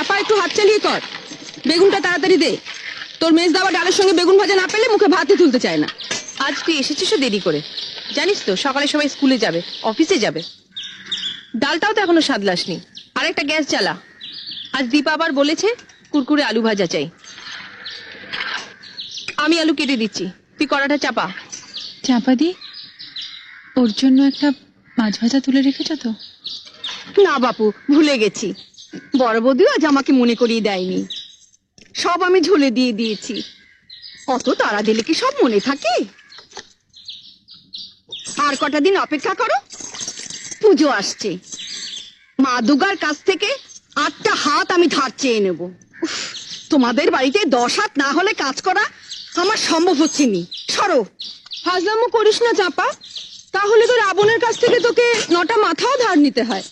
চাপা, একটু হাত চালিয়ে কর। বেগুনটা তাড়াতাড়ি দে। তোর মেজ দাবা ডালের সঙ্গে বেগুন ভাজা না পেলে মুখে ভাতই তুলতে চায় না। আজ তুই এসেছিস দেরি করে, জানিস তো সকালে সবাই স্কুলে যাবে, অফিসে যাবে। ডালটাও তো এখনো সাদলাসনি। আরেকটা গ্যাস জ্বালা। আজ দীপা আবার বলেছে কুরকুরে আলু ভাজা চাই। আমি আলু কেটে দিচ্ছি, তুই কড়াটা চাপা। চাপা দি, ওর জন্য একটা মাছ ভাজা তুলে রেখেছ তো? না বাপু, ভুলে গেছি। বড় বৌদিও আজ আমাকে মনে করিয়ে দেয়নি। সব আমি ঝোলে দিয়ে দিয়েছি। অত তাড়া দিলে কি সব মনে থাকে? আর কটা দিন অপেক্ষা করো, পুজো আসছে। মা দুর্গার কাছ থেকে 8টা হাত আমি ধার চেয়ে নেব। উফ, তোমাদের বাড়িতে 10 হাত না হলে কাজ করা আমার সম্ভব হচ্ছে নি। সরো। ফাজলামো করিস না চাপা, তাহলে তো রাবণের কাছ থেকে তোকে 9টা মাথাও ধার নিতে হয়।